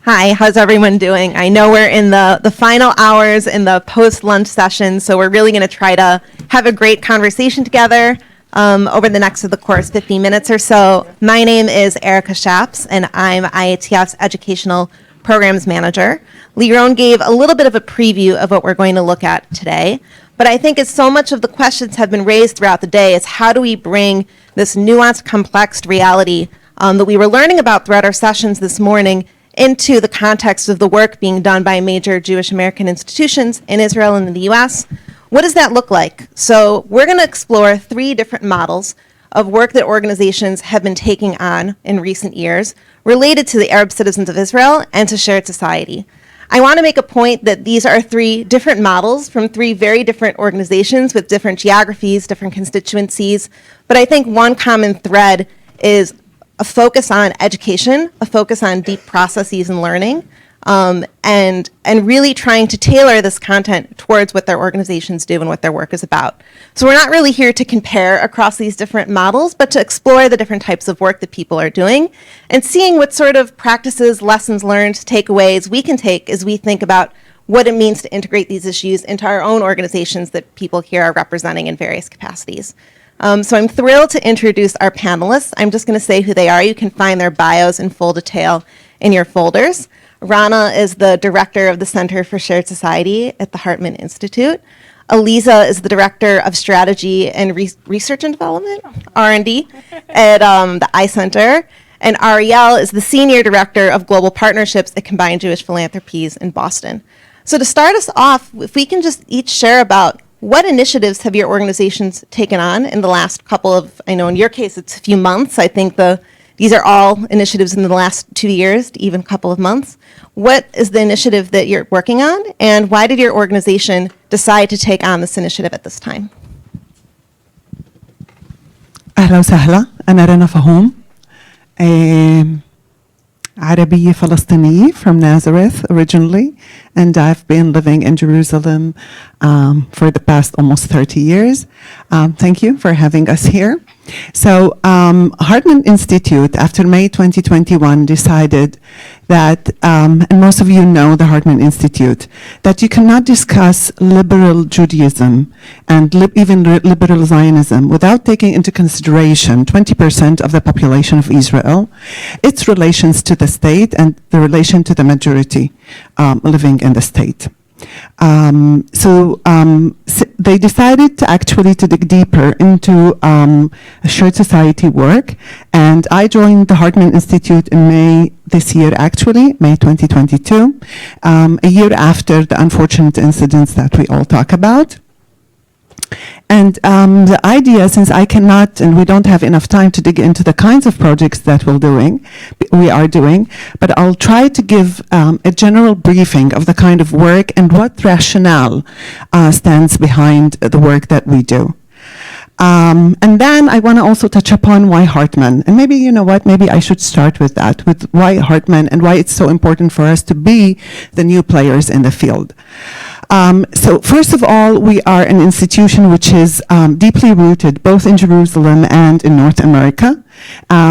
Hi, how's everyone doing? I know we're in the final hours in the post-lunch session, so we're really going to try to have a great conversation together over the next of the course 15 minutes or so. My name is Erica Schaps, and I'm IATF's Educational Programs Manager. Liron gave a little bit of a preview of what we're going to look at today, but I think as so much of the questions have been raised throughout the day is how do we bring this nuanced, complex reality that we were learning about throughout our sessions this morning into the context of the work being done by major Jewish American institutions in Israel and in the US. What does that look like? So we're going to explore 3 different models of work that organizations have been taking on in recent years related to the Arab citizens of Israel and to shared society. I want to make a point that these are 3 different models from 3 very different organizations with different geographies, different constituencies, but I think one common thread is a focus on education, a focus on deep processes and learning, and really trying to tailor this content towards what their organizations do and what their work is about. So we're not really here to compare across these different models, but to explore the different types of work that people are doing and seeing what sort of practices, lessons learned, takeaways we can take as we think about what it means to integrate these issues into our own organizations that people here are representing in various capacities. So I'm thrilled to introduce our panelists. I'm just going to say who they are. You can find their bios in full detail in your folders. Rana is the director of the Center for Shared Society at the Hartman Institute. Aliza is the director of strategy and research and development, R&D, at the iCenter. And Ariel is the senior director of global partnerships at Combined Jewish Philanthropies in Boston. So to start us off, if we can just each share about what initiatives have your organizations taken on in the last couple of, I know in your case it's a few months, I think these are all initiatives in the last 2 years, even a couple of months. What is the initiative that you're working on, and why did your organization decide to take on this initiative at this time? أهلا وسهلا. أنا رنا فهوم، عربية فلسطينية from Nazareth originally, and I've been living in Jerusalem for the past almost 30 years. Thank you for having us here. So Hartman Institute, after May 2021, decided that, and most of you know the Hartman Institute, that you cannot discuss liberal Judaism and even liberal Zionism without taking into consideration 20% of the population of Israel, its relations to the state and the relation to the majority living in the state. They decided to dig deeper into shared society work, and I joined the Hartman Institute in May this year, actually, May 2022, a year after the unfortunate incidents that we all talk about. And the idea, since I cannot and we don't have enough time to dig into the kinds of projects that we are doing, but I'll try to give a general briefing of the kind of work and what rationale stands behind the work that we do. And then I want to also touch upon why Hartman. And maybe, you know what, maybe I should start with that, with why Hartman and why it's so important for us to be the new players in the field. So first of all, we are an institution which is deeply rooted both in Jerusalem and in North America,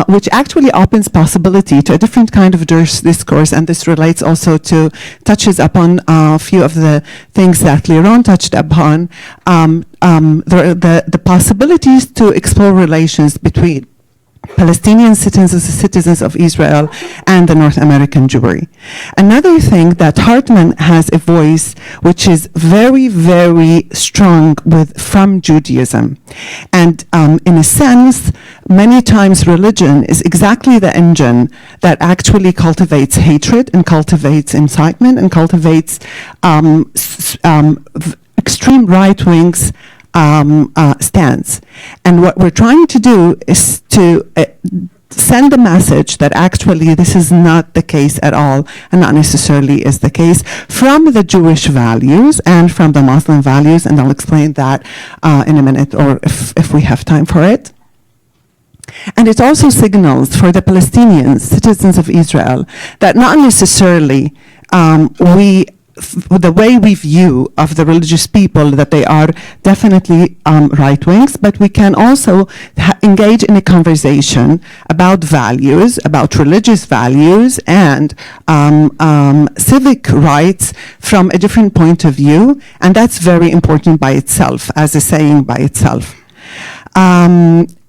which actually opens possibility to a different kind of discourse, and this relates also to, touches upon a few of the things that Liron touched upon, the possibilities to explore relations between Palestinian citizens of Israel and the North American Jewry. Another thing that Hartman has a voice which is very, very strong from Judaism. And in a sense, many times religion is exactly the engine that actually cultivates hatred and cultivates incitement and cultivates extreme right wings stance. And what we're trying to do is to send a message that actually this is not the case at all, and not necessarily is the case, from the Jewish values and from the Muslim values, and I'll explain that in a minute, or if we have time for it. And it also signals for the Palestinians, citizens of Israel, that not necessarily we the way we view of the religious people, that they are definitely right wings, but we can also engage in a conversation about values, about religious values and civic rights from a different point of view, and that's very important by itself, as a saying by itself.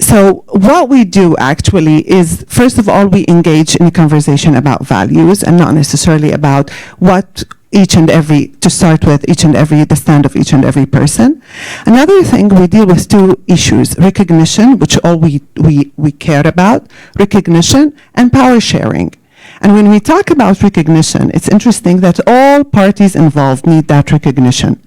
So what we do actually is, first of all, we engage in a conversation about values and not necessarily about what each and every, to start with, the stand of each and every person. Another thing, we deal with two issues: recognition, which all we care about, recognition, and power sharing. And when we talk about recognition, it's interesting that all parties involved need that recognition.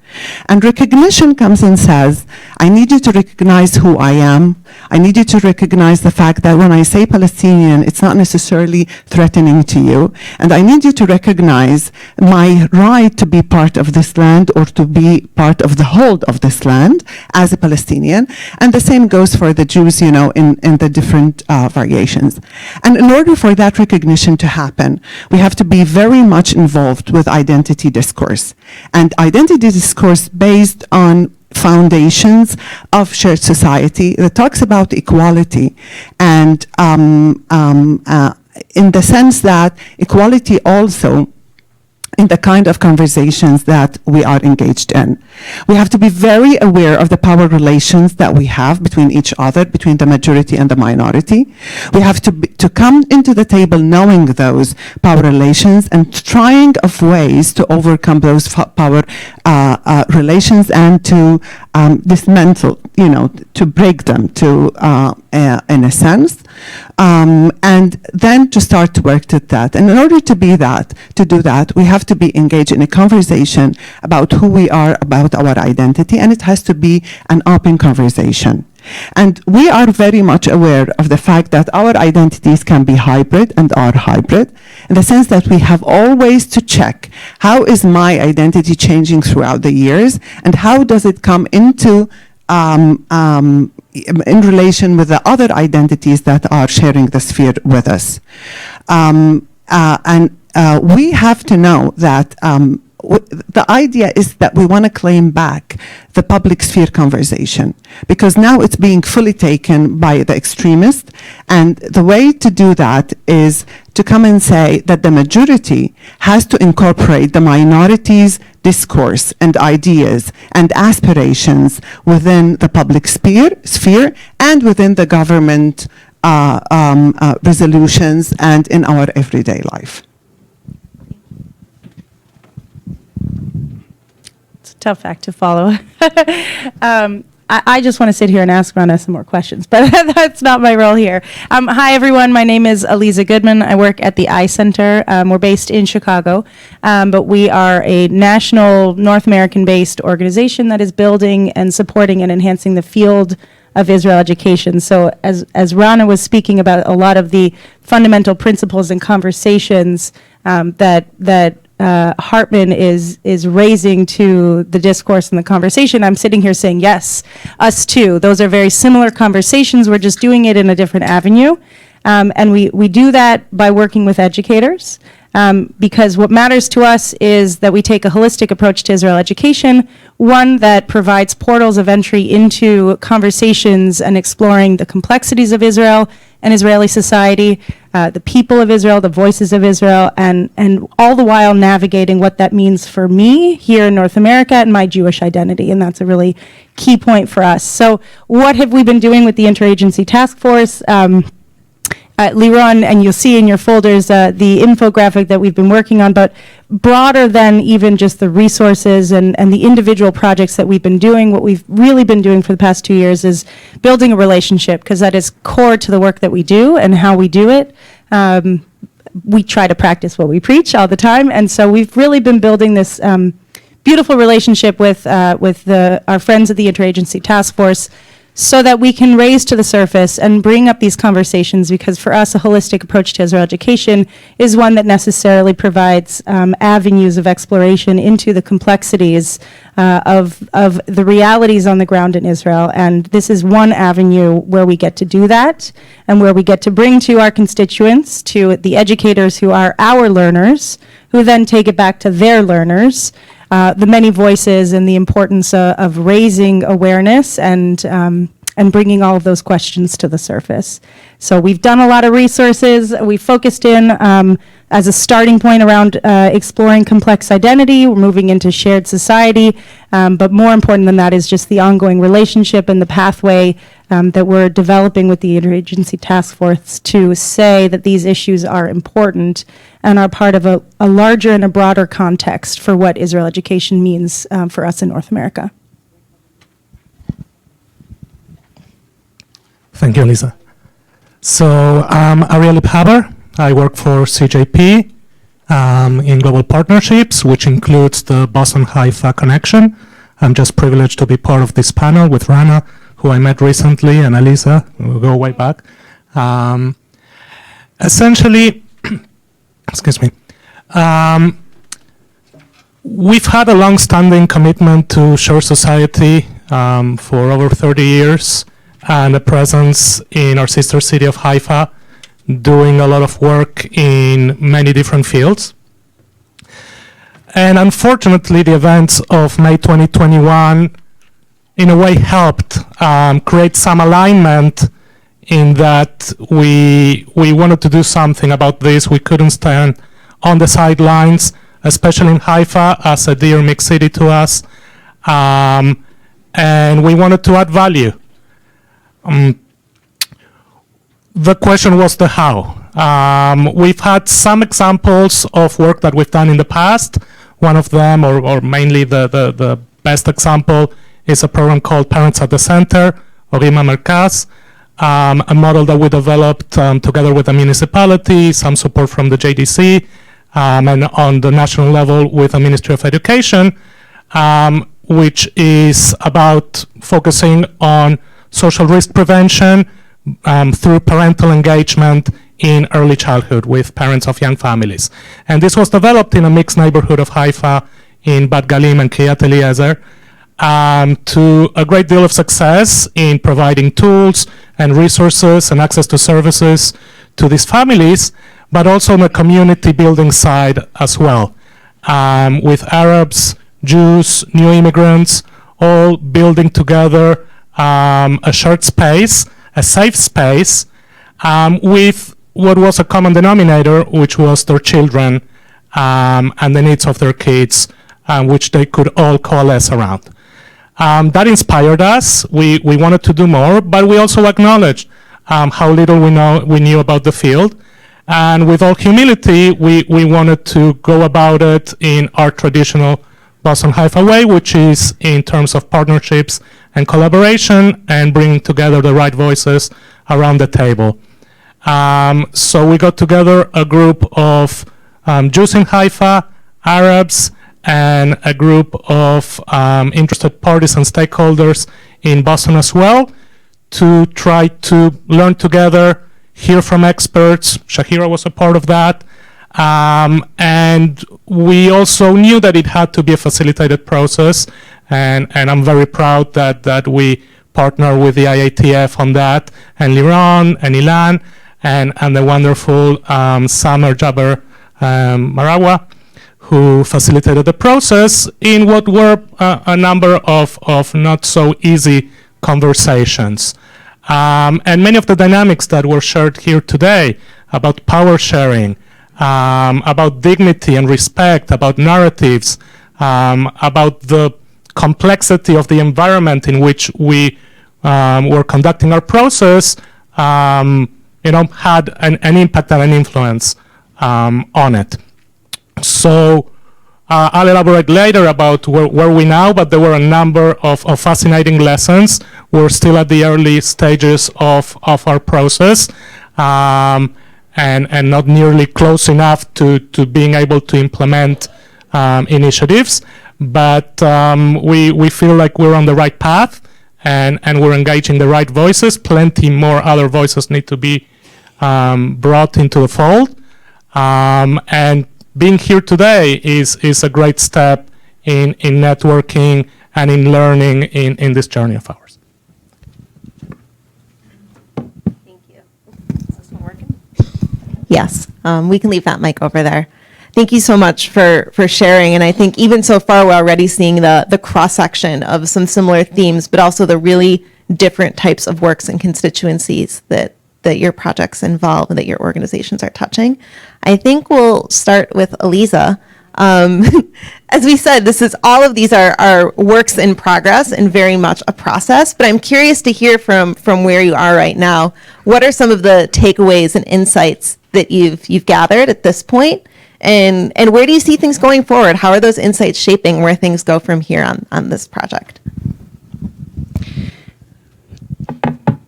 And recognition comes and says, I need you to recognize who I am. I need you to recognize the fact that when I say Palestinian, it's not necessarily threatening to you. And I need you to recognize my right to be part of this land, or to be part of the whole of this land as a Palestinian. And the same goes for the Jews, in the different variations. And in order for that recognition to happen, we have to be very much involved with identity discourse. And identity discourse based on foundations of shared society that talks about equality, and in the sense that equality also in the kind of conversations that we are engaged in. We have to be very aware of the power relations that we have between each other, between the majority and the minority. We have to come into the table knowing those power relations and trying of ways to overcome those power relations and to dismantle, to break them, in a sense, and then to start to work to that. And in order to do that, we have to be engaged in a conversation about who we are, about our identity, and it has to be an open conversation. And we are very much aware of the fact that our identities can be hybrid and are hybrid, in the sense that we have always to check, how is my identity changing throughout the years, and how does it come into in relation with the other identities that are sharing the sphere with us. We have to know that the idea is that we want to claim back the public sphere conversation, because now it's being fully taken by the extremists, and the way to do that is to come and say that the majority has to incorporate the minorities' discourse and ideas and aspirations within the public sphere and within the government resolutions and in our everyday life. Tough act to follow. I just want to sit here and ask Rana some more questions, but that's not my role here. Hi, everyone. My name is Aliza Goodman. I work at the iCenter. We're based in Chicago, but we are a national North American-based organization that is building and supporting and enhancing the field of Israel education. So as Rana was speaking about a lot of the fundamental principles and conversations that Hartman is raising to the discourse and the conversation, I'm sitting here saying, yes, us too. Those are very similar conversations. We're just doing it in a different avenue. And we do that by working with educators, because what matters to us is that we take a holistic approach to Israel education, one that provides portals of entry into conversations and exploring the complexities of Israel and Israeli society, the people of Israel, the voices of Israel, and all the while navigating what that means for me here in North America and my Jewish identity. And that's a really key point for us. So what have we been doing with the Interagency Task Force? Liron, and you'll see in your folders the infographic that we've been working on, but broader than even just the resources and the individual projects that we've been doing, what we've really been doing for the past 2 years is building a relationship, because that is core to the work that we do and how we do it. We try to practice what we preach all the time, and so we've really been building this beautiful relationship with our friends at the Interagency Task Force, so that we can raise to the surface and bring up these conversations, because for us, a holistic approach to Israel education is one that necessarily provides avenues of exploration into the complexities of the realities on the ground in Israel. And this is one avenue where we get to do that, and where we get to bring to our constituents, to the educators who are our learners, who then take it back to their learners, the many voices and the importance of raising awareness and bringing all of those questions to the surface. So we've done a lot of resources. We focused in as a starting point around exploring complex identity. We're moving into shared society. But more important than that is just the ongoing relationship and the pathway that we're developing with the Interagency Task Force to say that these issues are important and are part of a larger and a broader context for what Israel education means for us in North America. Thank you, Aliza. So I'm Ariel Libhaber. I work for CJP in global partnerships, which includes the Boston-Haifa connection. I'm just privileged to be part of this panel with Rana, who I met recently, and Aliza, we'll go way back. Essentially, excuse me, we've had a long-standing commitment to share society for over 30 years, and a presence in our sister city of Haifa, doing a lot of work in many different fields. And unfortunately, the events of May 2021 in a way helped create some alignment in that we wanted to do something about this. We couldn't stand on the sidelines, especially in Haifa, as a dear mixed city to us. And we wanted to add value. The question was the how. We've had some examples of work that we've done in the past. One of them, or mainly the best example, is a program called Parents at the Center, or Ima Merkaz, a model that we developed together with the municipality, some support from the JDC, and on the national level with the Ministry of Education, which is about focusing on social risk prevention through parental engagement in early childhood with parents of young families. And this was developed in a mixed neighborhood of Haifa in Bat Galim and Kiryat Eliezer, to a great deal of success in providing tools and resources and access to services to these families, but also on the community building side as well, with Arabs, Jews, new immigrants, all building together a shared space, a safe space, with what was a common denominator, which was their children and the needs of their kids, which they could all coalesce around. That inspired us. We wanted to do more, but we also acknowledged how little we knew about the field. And with all humility, we wanted to go about it in our traditional Boston Haifa way, which is in terms of partnerships and collaboration and bringing together the right voices around the table. So we got together a group of Jews in Haifa, Arabs, and a group of interested parties and stakeholders in Boston as well, to try to learn together, hear from experts. Shahira was a part of that. And we also knew that it had to be a facilitated process, and I'm very proud that we partner with the IATF on that, and Liron and Ilan, and the wonderful Samer Jaber Marawa, who facilitated the process in what were a number of not so easy conversations. And many of the dynamics that were shared here today about power sharing, about dignity and respect, about narratives, about the complexity of the environment in which we were conducting our process, had an impact and an influence on it. So I'll elaborate later about where we now, but there were a number of fascinating lessons. We're still at the early stages of our process, and not nearly close enough to being able to implement initiatives. But we feel like we're on the right path, and we're engaging the right voices. Plenty more other voices need to be brought into the fold. And being here today is a great step in networking and in learning in this journey of ours. Thank you. Is this one working? Yes, we can leave that mic over there. Thank you so much for sharing. And I think even so far, we're already seeing the cross-section of some similar themes, but also the really different types of works and constituencies that your projects involve and that your organizations are touching. I think we'll start with Aliza. As we said, all of these are works in progress and very much a process, but I'm curious to hear from where you are right now. What are some of the takeaways and insights that you've gathered at this point? And where do you see things going forward? How are those insights shaping where things go from here on this project?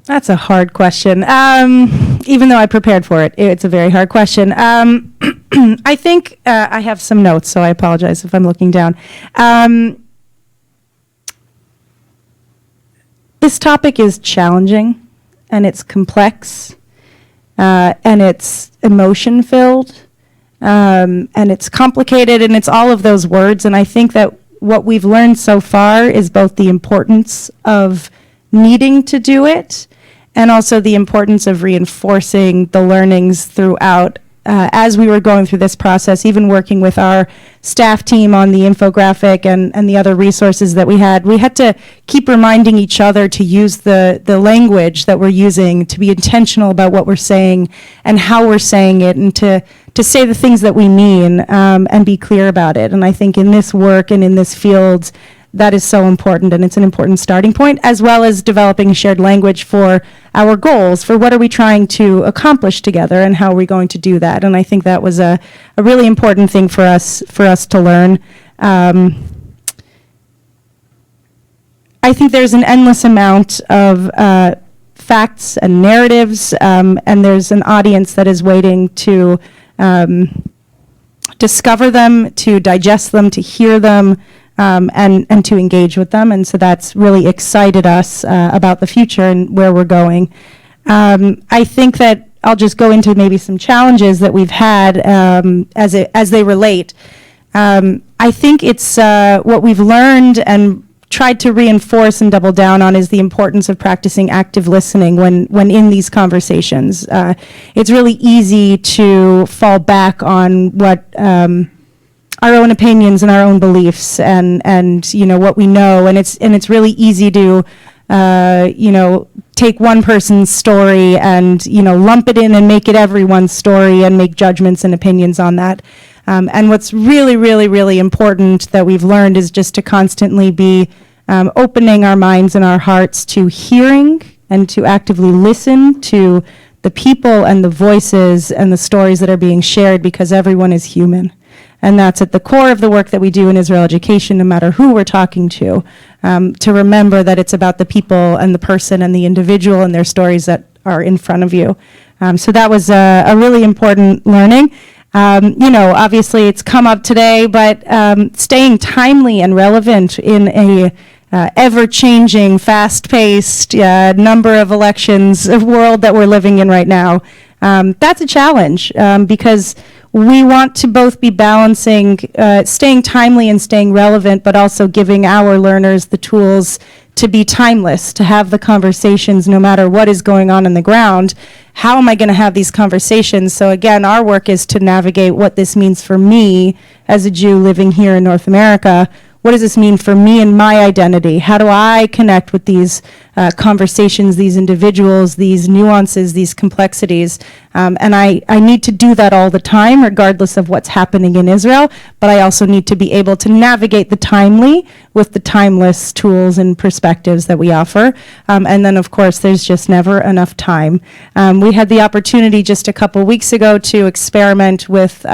That's a hard question. Even though I prepared for it, it's a very hard question. I think I have some notes, so I apologize if I'm looking down. This topic is challenging, and it's complex, and it's emotion-filled, and it's complicated, and it's all of those words. And I think that what we've learned so far is both the importance of needing to do it and also the importance of reinforcing the learnings throughout. As we were going through this process, even working with our staff team on the infographic and the other resources that we had to keep reminding each other to use the language that we're using, to be intentional about what we're saying and how we're saying it, and to say the things that we mean and be clear about it. And I think in this work and in this field, that is so important, and it's an important starting point, as well as developing a shared language for our goals, for what are we trying to accomplish together and how are we going to do that. And I think that was a really important thing for us to learn. I think there's an endless amount of facts and narratives, and there's an audience that is waiting to discover them, to digest them, to hear them, and to engage with them. And so that's really excited us about the future and where we're going. I think that I'll just go into maybe some challenges that we've had as they relate. I think it's what we've learned and tried to reinforce and double down on is the importance of practicing active listening when in these conversations. It's really easy to fall back on what our own opinions and our own beliefs and you know what we know, and it's really easy to take one person's story and lump it in and make it everyone's story and make judgments and opinions on that. And what's really, really, really important that we've learned is just to constantly be opening our minds and our hearts to hearing and to actively listen to the people and the voices and the stories that are being shared, because everyone is human. And that's at the core of the work that we do in Israel Education, no matter who we're talking to remember that it's about the people and the person and the individual and their stories that are in front of you. So that was a really important learning. Obviously it's come up today, but staying timely and relevant in a ever-changing, fast-paced number of elections world that we're living in right now, that's a challenge because we want to both be balancing staying timely and staying relevant, but also giving our learners the tools to be timeless, to have the conversations no matter what is going on the ground. How am I going to have these conversations? So again, our work is to navigate what this means for me as a Jew living here in North America. What does this mean for me and my identity? How do I connect with these conversations, these individuals, these nuances, these complexities? And I need to do that all the time, regardless of what's happening in Israel. But I also need to be able to navigate the timely with the timeless tools and perspectives that we offer. And then, of course, there's just never enough time. We had the opportunity just a couple weeks ago to experiment with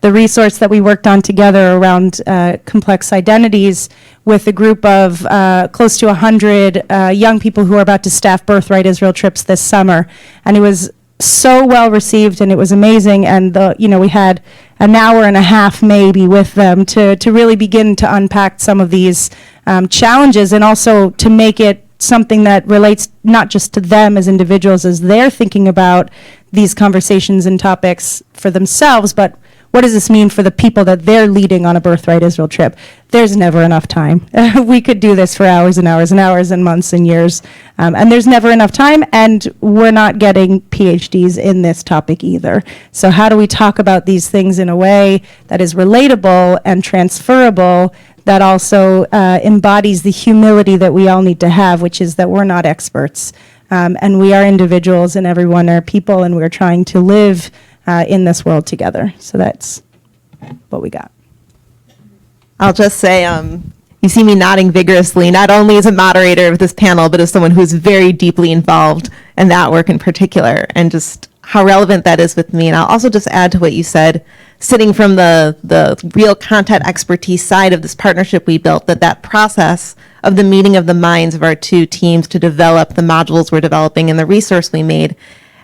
the resource that we worked on together around complex identities with a group of close to 100 young people who are about to staff Birthright Israel trips this summer. And it was so well received, and it was amazing. And we had an hour and a half maybe with them to really begin to unpack some of these challenges, and also to make it something that relates not just to them as individuals as they're thinking about these conversations and topics for themselves, but what does this mean for the people that they're leading on a Birthright Israel trip? There's never enough time. We could do this for hours and hours and hours and months and years, and there's never enough time, and we're not getting PhDs in this topic either. So how do we talk about these things in a way that is relatable and transferable, that also embodies the humility that we all need to have, which is that we're not experts, and we are individuals, and everyone are people, and we're trying to live in this world together. So that's what we got. I'll just say, you see me nodding vigorously, not only as a moderator of this panel, but as someone who's very deeply involved in that work in particular, and just how relevant that is with me. And I'll also just add to what you said, sitting from the real content expertise side of this partnership we built, that process of the meeting of the minds of our two teams to develop the modules we're developing and the resource we made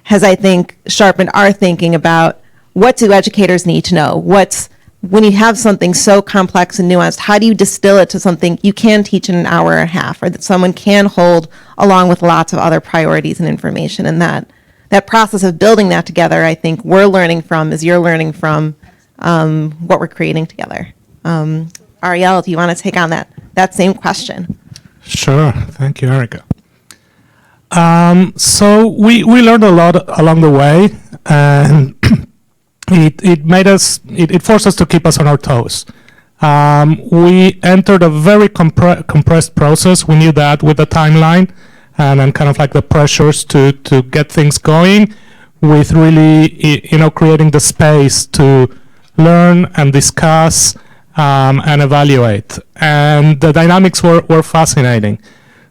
has, I think, sharpened our thinking about what do educators need to know? When you have something so complex and nuanced, how do you distill it to something you can teach in an hour and a half, or that someone can hold along with lots of other priorities and information? And that process of building that together, I think we're learning from, as you're learning from what we're creating together. Ariel, do you want to take on that same question? Sure. Thank you, Erica. So we learned a lot along the way, and it forced us to keep us on our toes. We entered a very compressed process. We knew that with the timeline and kind of like the pressures to get things going, with really creating the space to learn and discuss and evaluate. And the dynamics were fascinating.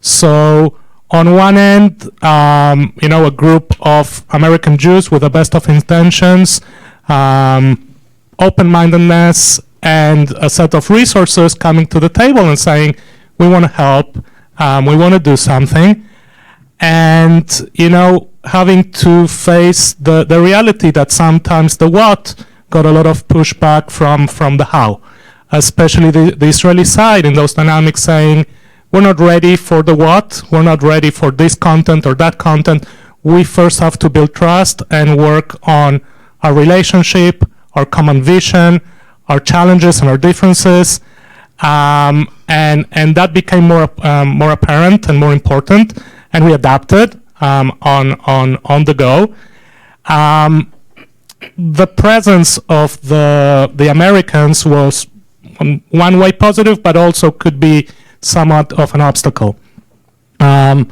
So on one end, a group of American Jews with the best of intentions, open-mindedness, and a set of resources coming to the table and saying, we want to help, we want to do something. And, having to face the reality that sometimes the what got a lot of pushback from the how, especially the Israeli side in those dynamics saying, we're not ready for the what, we're not ready for this content or that content. We first have to build trust and work on our relationship, our common vision, our challenges and our differences. And that became more apparent and more important, and we adapted on the go. The presence of the Americans was in one way positive, but also could be somewhat of an obstacle. There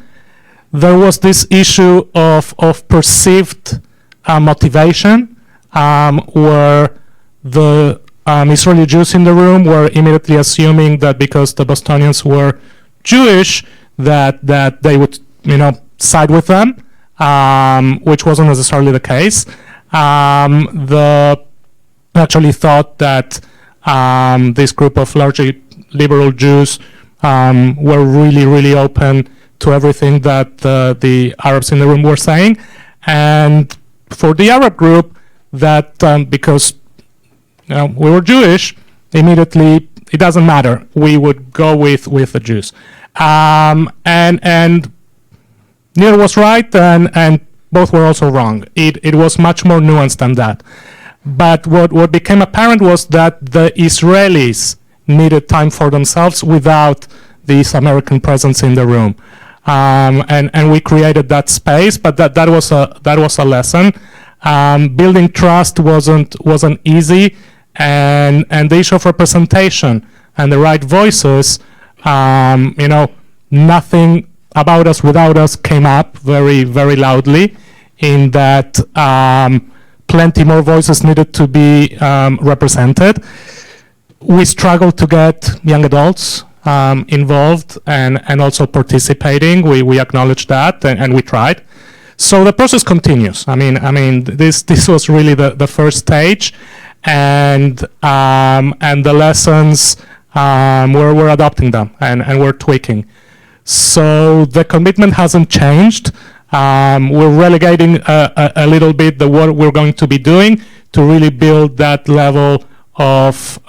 was this issue of perceived motivation, where the Israeli Jews in the room were immediately assuming that because the Bostonians were Jewish, that they would side with them, which wasn't necessarily the case. They actually thought that this group of largely liberal Jews were really, really open to everything that the Arabs in the room were saying. And for the Arab group, that because we were Jewish, immediately it doesn't matter. We would go with the Jews. And neither was right, and both were also wrong. It was much more nuanced than that. But what became apparent was that the Israelis needed time for themselves without this American presence in the room, and we created that space. But that was a lesson. Building trust wasn't easy, and the issue of representation and the right voices. Nothing about us without us came up very, very loudly. In that, plenty more voices needed to be represented. We struggled to get young adults involved and also participating. We acknowledge that, and we tried. So the process continues. I mean, this was really the first stage, and the lessons we're adopting them and we're tweaking. So the commitment hasn't changed. We're relegating a little bit the what we're going to be doing to really build that level of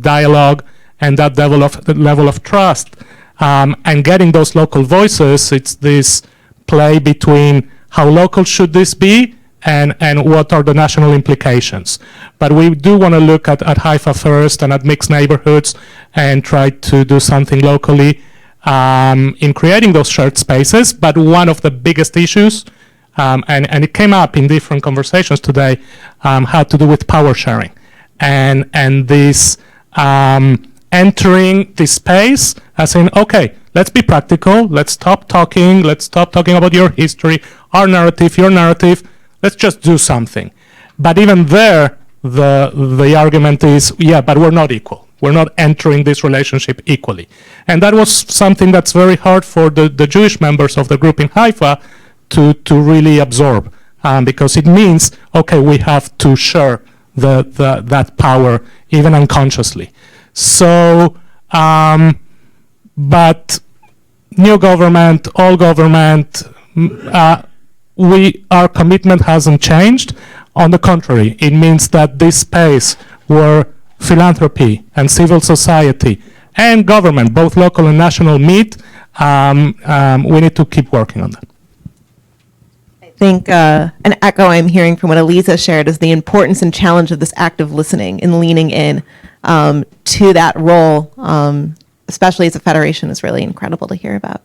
dialogue and that level of trust and getting those local voices. It's this play between how local should this be and what are the national implications. But we do want to look at Haifa first and at mixed neighborhoods and try to do something locally in creating those shared spaces. But one of the biggest issues, and it came up in different conversations today, had to do with power sharing. And this entering this space as in, okay, let's be practical, let's stop talking about your history, our narrative, your narrative, let's just do something. But even there, the argument is, yeah, but we're not equal. We're not entering this relationship equally. And that was something that's very hard for the Jewish members of the group in Haifa to really absorb, because it means, okay, we have to share that power, even unconsciously. So, but new government, all government, our commitment hasn't changed. On the contrary, it means that this space where philanthropy and civil society and government, both local and national, meet, we need to keep working on that. I think an echo I'm hearing from what Aliza shared is the importance and challenge of this active listening and leaning in to that role, especially as a federation, is really incredible to hear about.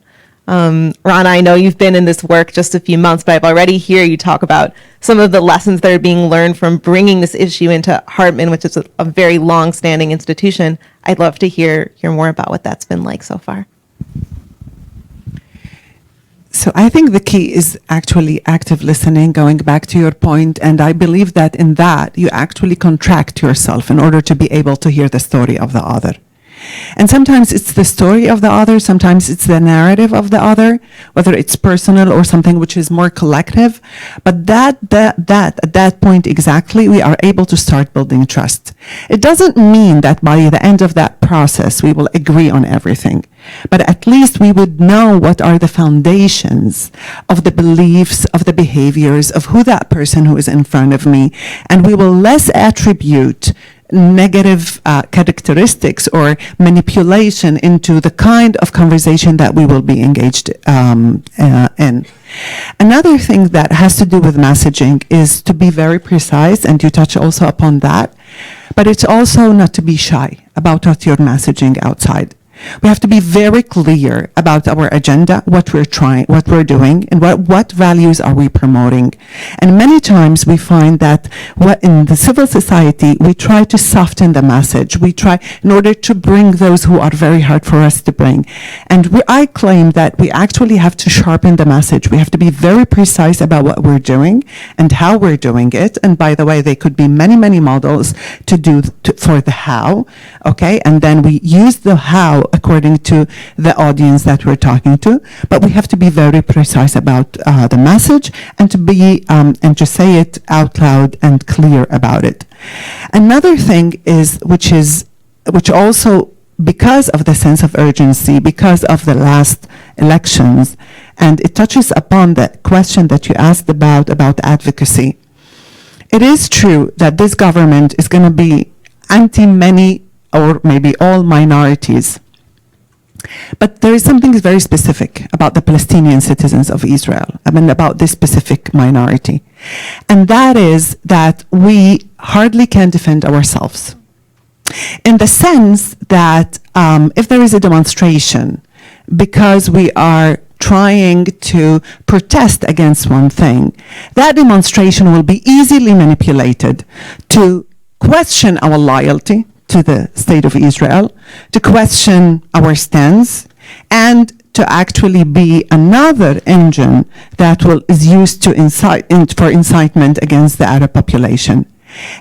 Rana, I know you've been in this work just a few months, but I've already heard you talk about some of the lessons that are being learned from bringing this issue into Hartman, which is a very long-standing institution. I'd love to hear more about what that's been like so far. So I think the key is actually active listening, going back to your point, and I believe that in that you actually contract yourself in order to be able to hear the story of the other. And sometimes it's the story of the other, sometimes it's the narrative of the other, whether it's personal or something which is more collective. But at that point exactly, we are able to start building trust. It doesn't mean that by the end of that process, we will agree on everything. But at least we would know what are the foundations of the beliefs, of the behaviors, of who that person who is in front of me, and we will less attribute negative characteristics or manipulation into the kind of conversation that we will be engaged in. Another thing that has to do with messaging is to be very precise, and you touch also upon that, but it's also not to be shy about what you're messaging outside. We have to be very clear about our agenda, what we're trying, what we're doing, and what values are we promoting. And many times we find that in the civil society, we try to soften the message. We try in order to bring those who are very hard for us to bring. And I claim that we actually have to sharpen the message. We have to be very precise about what we're doing and how we're doing it. And by the way, there could be many, many models for the how, okay? And then we use the how according to the audience that we're talking to, but we have to be very precise about the message and to say it out loud and clear about it. Another thing is, which also, because of the sense of urgency, because of the last elections, and it touches upon the question that you asked about advocacy. It is true that this government is going to be anti-many or maybe all minorities. But there is something very specific about the Palestinian citizens of Israel, about this specific minority. And that is that we hardly can defend ourselves. In the sense that if there is a demonstration, because we are trying to protest against one thing, that demonstration will be easily manipulated to question our loyalty to the state of Israel, to question our stance, and to actually be another engine that is used to for incitement against the Arab population.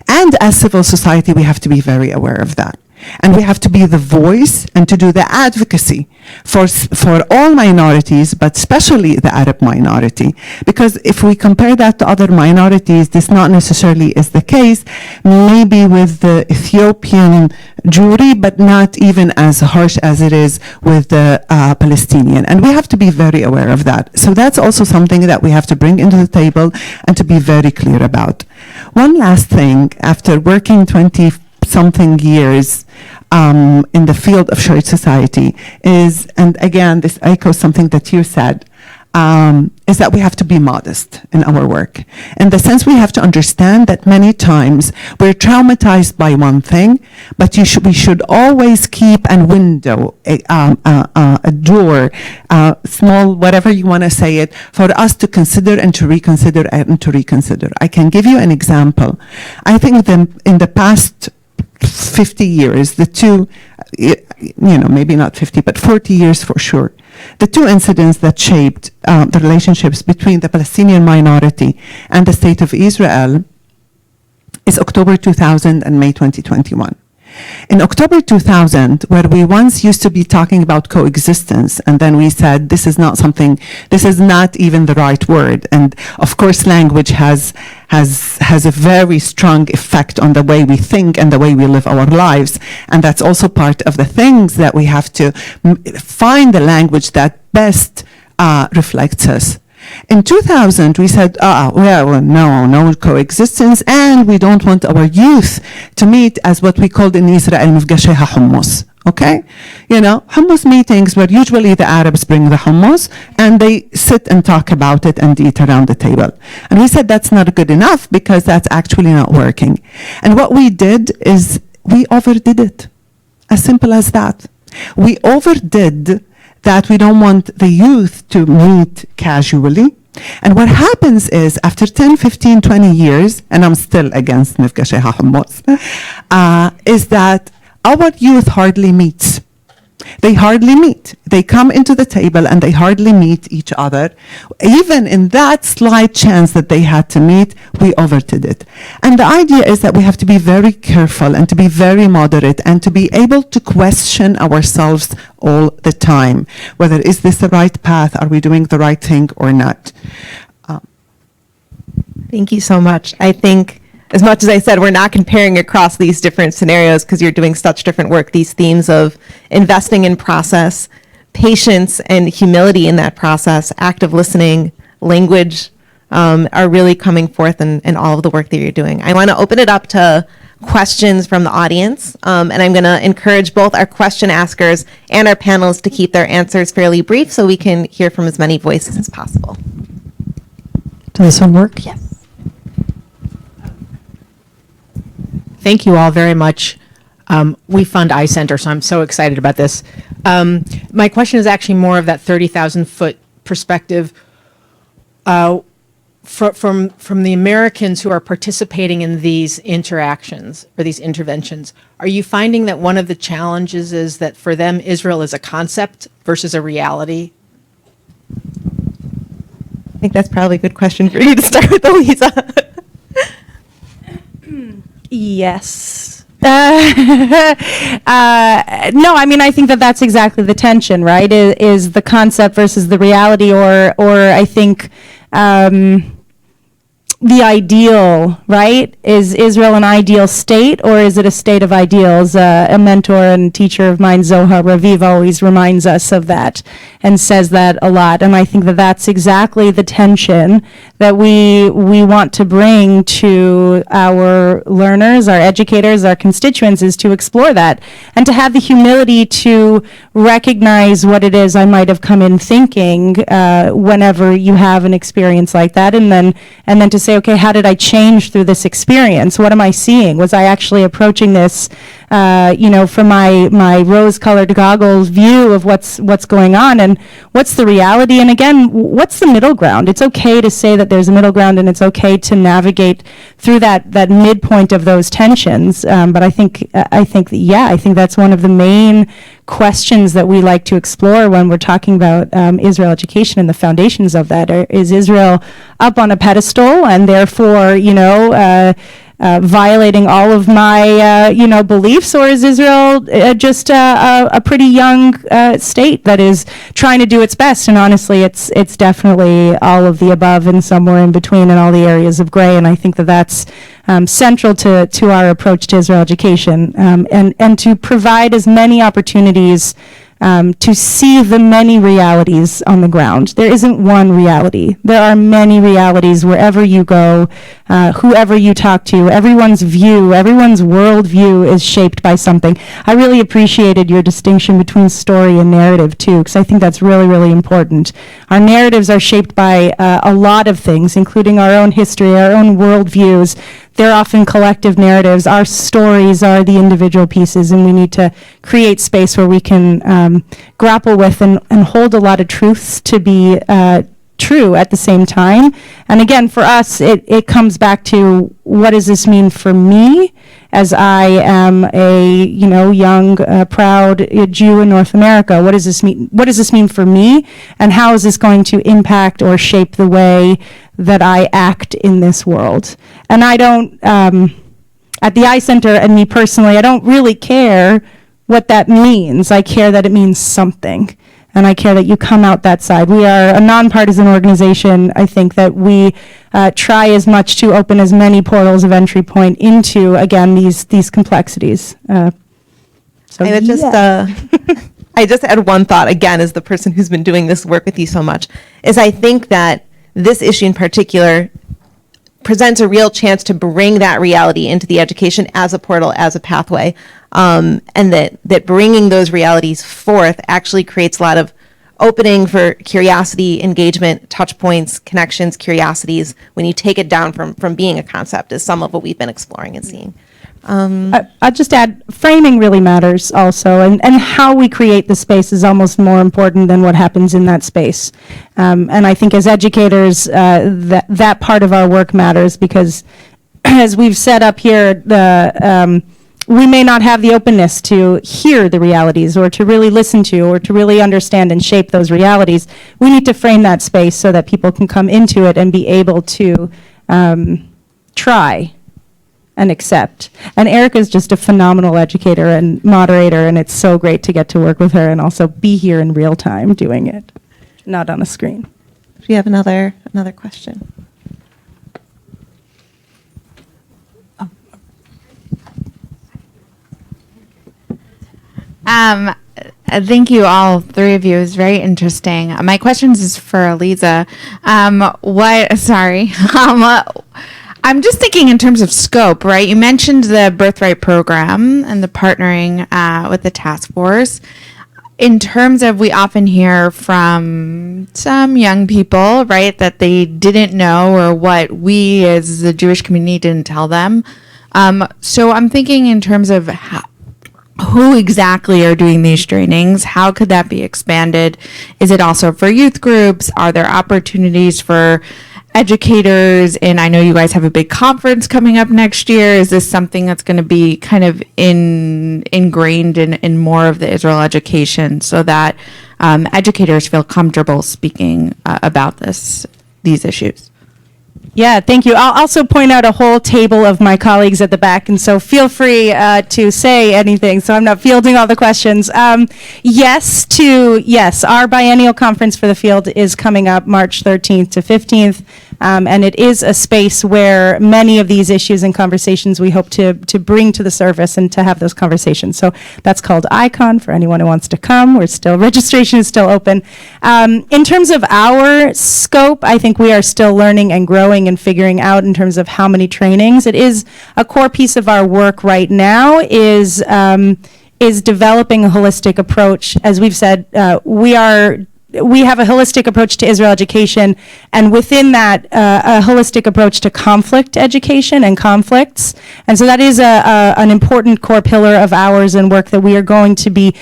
And as civil society, we have to be very aware of that. And we have to be the voice and to do the advocacy for all minorities, but especially the Arab minority. Because if we compare that to other minorities, this not necessarily is the case, maybe with the Ethiopian Jewry, but not even as harsh as it is with the Palestinian. And we have to be very aware of that. So that's also something that we have to bring into the table and to be very clear about. One last thing, after working 20+ something years in the field of shared society is, and again, this echoes something that you said, is that we have to be modest in our work. In the sense, we have to understand that many times we're traumatized by one thing, but we should always keep a window, a door, small, whatever you want to say it, for us to consider and to reconsider and to reconsider. I can give you an example. I think in the past 50 years, the two, maybe not 50, but 40 years for sure, the two incidents that shaped the relationships between the Palestinian minority and the State of Israel is October 2000 and May 2021. In October 2000, where we once used to be talking about coexistence, and then we said, this is not even the right word. And of course, language has a very strong effect on the way we think and the way we live our lives. And that's also part of the things that we have to find the language that best reflects us. In 2000, we said, no coexistence, and we don't want our youth to meet as what we called in Israel, مفقشيها hummus. Okay? Hummus meetings where usually the Arabs bring the hummus and they sit and talk about it and eat around the table. And we said that's not good enough because that's actually not working. And what we did is we overdid it. As simple as that. We overdid that we don't want the youth to meet casually. And what happens is, after 10, 15, 20 years, and I'm still against مفقشيها hummus, is that our youth hardly meets. They hardly meet. They come into the table and they hardly meet each other. Even in that slight chance that they had to meet, we overdid it. And the idea is that we have to be very careful and to be very moderate and to be able to question ourselves all the time. Whether is this the right path? Are we doing the right thing or not? Thank you so much. I think, as much as I said, we're not comparing across these different scenarios because you're doing such different work. These themes of investing in process, patience and humility in that process, active listening, language, are really coming forth in all of the work that you're doing. I want to open it up to questions from the audience, and I'm going to encourage both our question askers and our panelists to keep their answers fairly brief so we can hear from as many voices as possible. Does this one work? Yes. Thank you all very much. We fund iCenter, so I'm so excited about this. My question is actually more of that 30,000-foot perspective. From the Americans who are participating in these interactions or these interventions, are you finding that one of the challenges is that for them, Israel is a concept versus a reality? I think that's probably a good question for you to start with, Aliza. Yes. No, I mean, I think that's exactly the tension, right? Is the concept versus the reality, or I think the ideal, right? Is Israel an ideal state, or is it a state of ideals? A mentor and teacher of mine, Zohar Raviv, always reminds us of that and says that a lot. And I think that's exactly the tension that we want to bring to our learners, our educators, our constituents, is to explore that and to have the humility to recognize what it is I might have come in thinking whenever you have an experience like that, and then to say, okay, how did I change through this experience? What am I seeing? Was I actually approaching this, from my rose-colored goggles view of what's going on, and what's the reality? And again, what's the middle ground? It's okay to say that there's a middle ground, and it's okay to navigate through that midpoint of those tensions. But I think that's one of the main questions that we like to explore when we're talking about Israel education and the foundations of that. Is Israel up on a pedestal and therefore, violating all of my, beliefs, or is Israel just a pretty young state that is trying to do its best? And honestly, it's definitely all of the above and somewhere in between in all the areas of gray. And I think that's central to our approach to Israel education, and to provide as many opportunities to see the many realities on the ground. There isn't one reality. There are many realities wherever you go. whoever you talk to, everyone's view, everyone's worldview is shaped by something. I really appreciated your distinction between story and narrative too, because I think that's really, really important. Our narratives are shaped by a lot of things, including our own history, our own worldviews. They're often collective narratives. Our stories are the individual pieces, and we need to create space where we can grapple with and hold a lot of truths to be true at the same time. And again, for us, it comes back to, what does this mean for me as I am a young, proud Jew in North America? What does this mean? What does this mean for me? And how is this going to impact or shape the way that I act in this world? And I don't, at the iCenter and me personally, I don't really care what that means. I care that it means something. And I care that you come out that side. We are a nonpartisan organization. I think that we try as much to open as many portals of entry point into, again, these complexities. So I would just, I just add one thought, again, as the person who's been doing this work with you so much, is I think that this issue in particular presents a real chance to bring that reality into the education as a portal, as a pathway, and that bringing those realities forth actually creates a lot of opening for curiosity, engagement, touch points, connections, curiosities, when you take it down from being a concept, is some of what we've been exploring and seeing. I'll just add, framing really matters also, and how we create the space is almost more important than what happens in that space. And I think as educators, that part of our work matters, because as we've set up here, we may not have the openness to hear the realities, or to really listen to, or to really understand and shape those realities. We need to frame that space so that people can come into it and be able to try and accept. And Erica's just a phenomenal educator and moderator, and it's so great to get to work with her and also be here in real time doing it, not on a screen. Do you have another question? Thank you, all three of you. It was very interesting. My questions is for Aliza. I'm just thinking in terms of scope, right? You mentioned the Birthright program and the partnering with the task force. In terms of, we often hear from some young people, right, that they didn't know, or what we as the Jewish community didn't tell them. So I'm thinking in terms of who exactly are doing these trainings? How could that be expanded? Is it also for youth groups? Are there opportunities for educators? And I know you guys have a big conference coming up next year. Is this something that's going to be kind of ingrained in more of the Israel education, so that educators feel comfortable speaking about these issues? Yeah, thank you. I'll also point out a whole table of my colleagues at the back, and so feel free to say anything, so I'm not fielding all the questions. Yes, our biennial conference for the field is coming up March 13th to 15th. And it is a space where many of these issues and conversations we hope to bring to the surface and to have those conversations. So that's called ICON for anyone who wants to come. Registration is still open. In terms of our scope, I think we are still learning and growing and figuring out in terms of how many trainings. It is a core piece of our work right now is developing a holistic approach. As we've said, we have a holistic approach to Israel education, and within that, a holistic approach to conflict education and conflicts. And so that is an important core pillar of ours and work that we are going to be,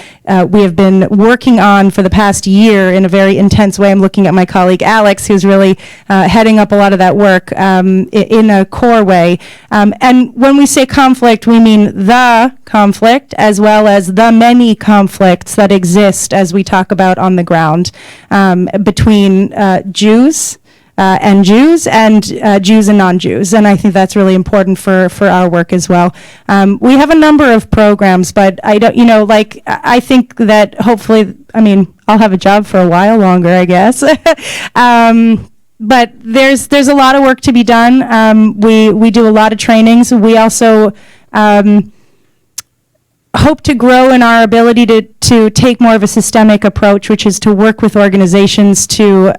we have been working on for the past year in a very intense way. I'm looking at my colleague Alex, who's really heading up a lot of that work in a core way. And when we say conflict, we mean the conflict as well as the many conflicts that exist as we talk about on the ground. Between Jews and Jews and Jews and non-Jews. And I think that's really important for our work as well. We have a number of programs, but I think that hopefully, I'll have a job for a while longer, I guess. But there's a lot of work to be done. We do a lot of trainings. We also hope to grow in our ability to take more of a systemic approach, which is to work with organizations to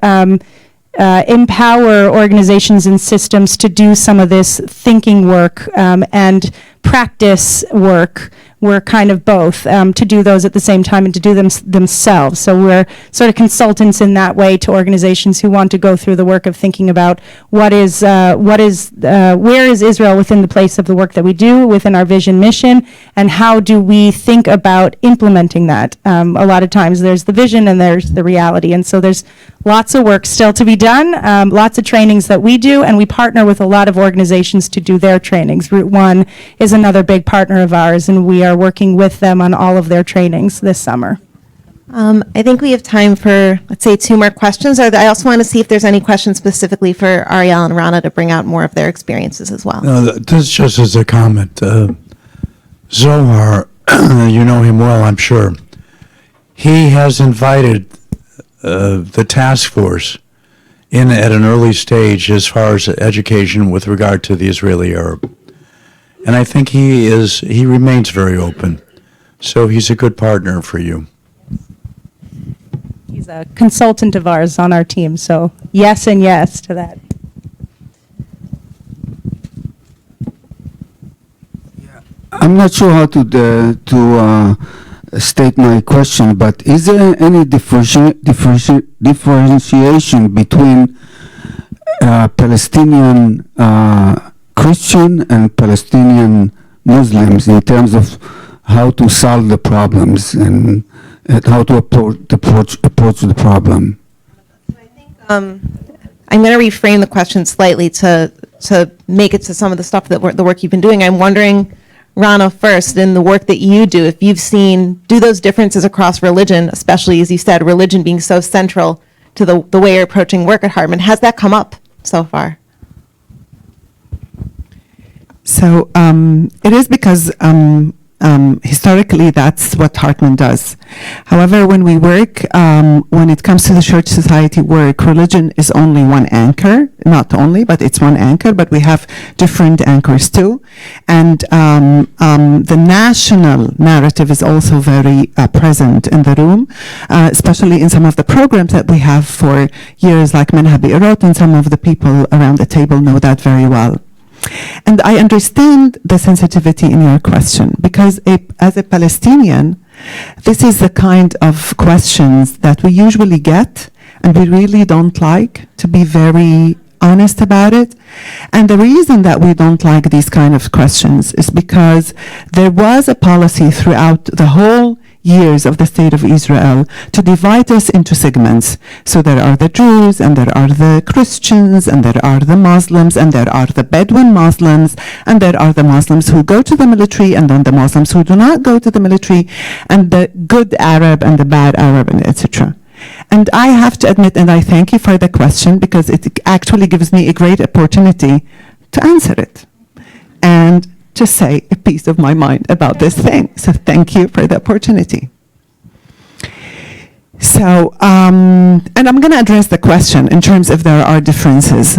empower organizations and systems to do some of this thinking work and practice work. We're kind of both, to do those at the same time and to do them themselves. So we're sort of consultants in that way to organizations who want to go through the work of thinking about where is Israel within the place of the work that we do within our vision mission, and how do we think about implementing that. A lot of times there's the vision and there's the reality, and so there's lots of work still to be done, lots of trainings that we do, and we partner with a lot of organizations to do their trainings. Route One is another big partner of ours, and we are working with them on all of their trainings this summer. I think we have time for, let's say, 2 more questions. I also want to see if there's any questions specifically for Ariel and Rana to bring out more of their experiences as well. No, this just as a comment. Zohar, you know him well, I'm sure. He has invited the task force in at an early stage as far as education with regard to the Israeli Arab. And I think he remains very open. So he's a good partner for you. He's a consultant of ours on our team, so yes and yes to that. I'm not sure how to state my question, but is there any differentiation between Palestinian Christian and Palestinian Muslims in terms of how to solve the problems and how to approach the problem? I'm going to reframe the question slightly to make it to some of the stuff that the work you've been doing. I'm wondering, Rana, first, in the work that you do, if you've seen, do those differences across religion, especially, as you said, religion being so central to the way you're approaching work at Hartman, has that come up so far? So it is because historically that's what Hartman does. However, when we work, when it comes to the church society work, religion is only one anchor, not only, but it's one anchor, but we have different anchors too. And the national narrative is also very present in the room, especially in some of the programs that we have for years, like Libhaber, and some of the people around the table know that very well. And I understand the sensitivity in your question, because as a Palestinian, this is the kind of questions that we usually get, and we really don't like, to be very honest about it. And the reason that we don't like these kind of questions is because there was a policy throughout the whole years of the State of Israel to divide us into segments. So there are the Jews, and there are the Christians, and there are the Muslims, and there are the Bedouin Muslims, and there are the Muslims who go to the military, and then the Muslims who do not go to the military, and the good Arab and the bad Arab, and etc. And I have to admit, and I thank you for the question, because it actually gives me a great opportunity to answer it. And to say a piece of my mind about this thing. So thank you for the opportunity. So, and I'm going to address the question in terms of there are differences,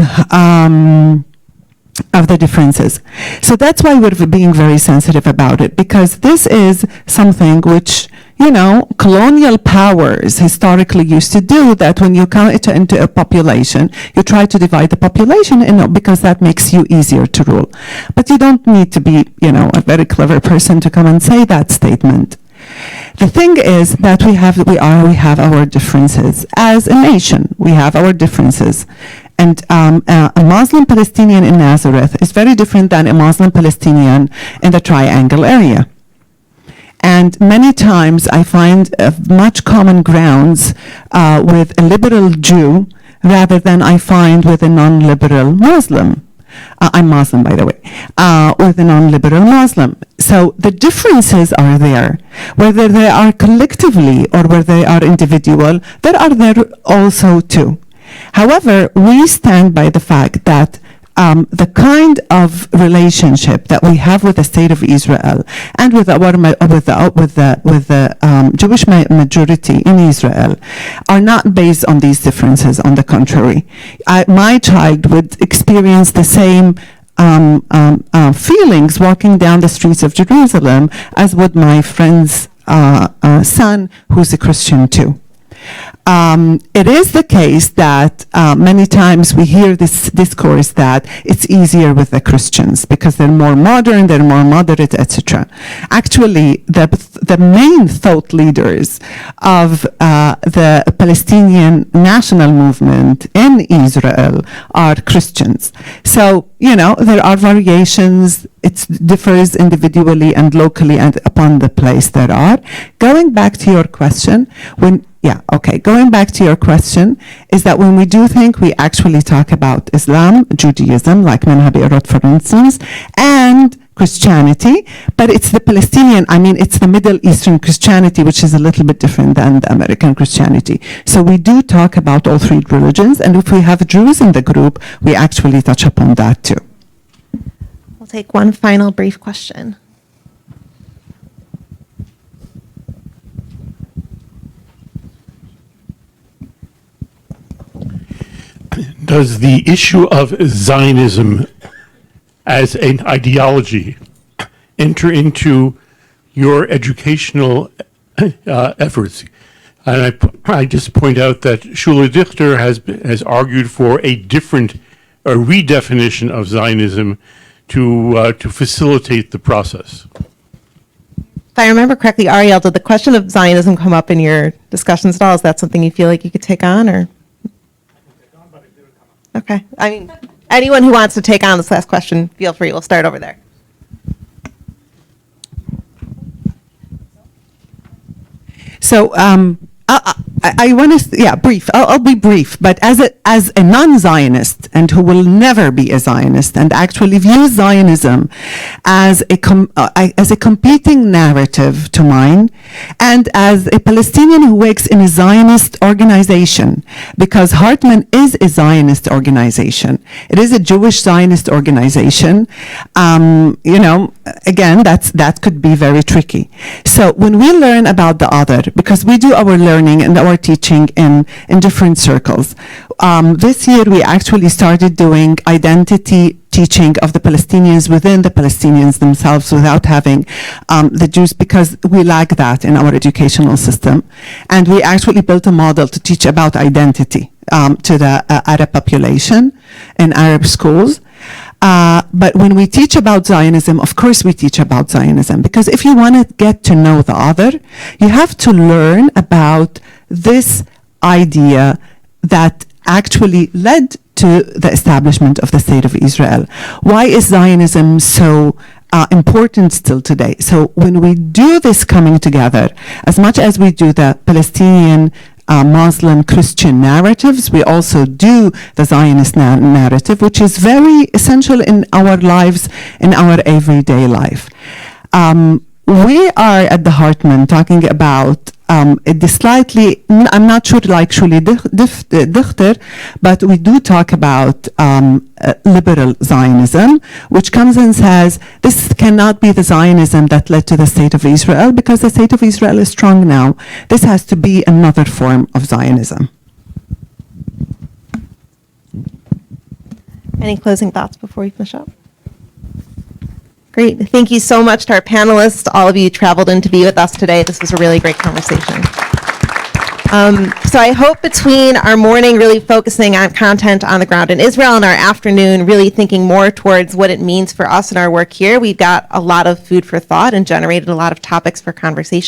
of the differences. So that's why we're being very sensitive about it, because this is something which, you know, colonial powers historically used to do, that when you come into a population, you try to divide the population, because that makes you easier to rule. But you don't need to be, you know, a very clever person to come and say that statement. The thing is that we have our differences. As a nation, we have our differences. And a Muslim Palestinian in Nazareth is very different than a Muslim Palestinian in the Triangle area. And many times I find much common grounds with a liberal Jew rather than I find with a non-liberal Muslim. I'm Muslim, by the way, with a non-liberal Muslim. So the differences are there. Whether they are collectively or whether they are individual, there are there also too. However, we stand by the fact that the kind of relationship that we have with the State of Israel and with the Jewish majority in Israel are not based on these differences. On the contrary, my child would experience the same feelings walking down the streets of Jerusalem as would my friend's son, who's a Christian too. It is the case that many times we hear this discourse that it's easier with the Christians because they're more modern, they're more moderate, etc. Actually, the main thought leaders of the Palestinian national movement in Israel are Christians. So, there are variations. It differs individually and locally and upon the place there are. Going back to your question, going back to your question, is that when we do think, we actually talk about Islam, Judaism, like Manhabirot, for instance, and Christianity, but it's the Palestinian, it's the Middle Eastern Christianity, which is a little bit different than the American Christianity. So we do talk about all three religions, and if we have Jews in the group, we actually touch upon that too. We'll take one final brief question. Does the issue of Zionism as an ideology enter into your educational efforts? And I just point out that Shula Dichter has argued for a redefinition of Zionism to facilitate the process. If I remember correctly, Ariel, did the question of Zionism come up in your discussions at all? Is that something you feel like you could take on, or? Okay. Anyone who wants to take on this last question, feel free. We'll start over there. So I want to, brief. I'll be brief. But as a non-Zionist and who will never be a Zionist and actually views Zionism as a competing narrative to mine, and as a Palestinian who works in a Zionist organization, because Hartman is a Zionist organization. It is a Jewish Zionist organization. Again, that could be very tricky. So when we learn about the other, because we do our learning and our teaching in different circles. This year, we actually started doing identity teaching of the Palestinians within the Palestinians themselves without having the Jews, because we lack that in our educational system. And we actually built a model to teach about identity to the Arab population in Arab schools. But when we teach about Zionism, of course we teach about Zionism, because if you want to get to know the other, you have to learn about this idea that actually led to the establishment of the State of Israel. Why is Zionism so important still today? So when we do this coming together, as much as we do the Palestinian Muslim Christian narratives, we also do the Zionist narrative, which is very essential in our lives, in our everyday life. We are at the Hartman talking about slightly, I'm not sure like Shuli Dichter, but we do talk about liberal Zionism, which comes and says this cannot be the Zionism that led to the State of Israel, because the State of Israel is strong now. This has to be another form of Zionism. Any closing thoughts before we finish up? Great. Thank you so much to our panelists. All of you traveled in to be with us today. This was a really great conversation. So I hope between our morning really focusing on content on the ground in Israel and our afternoon really thinking more towards what it means for us in our work here, we've got a lot of food for thought and generated a lot of topics for conversation.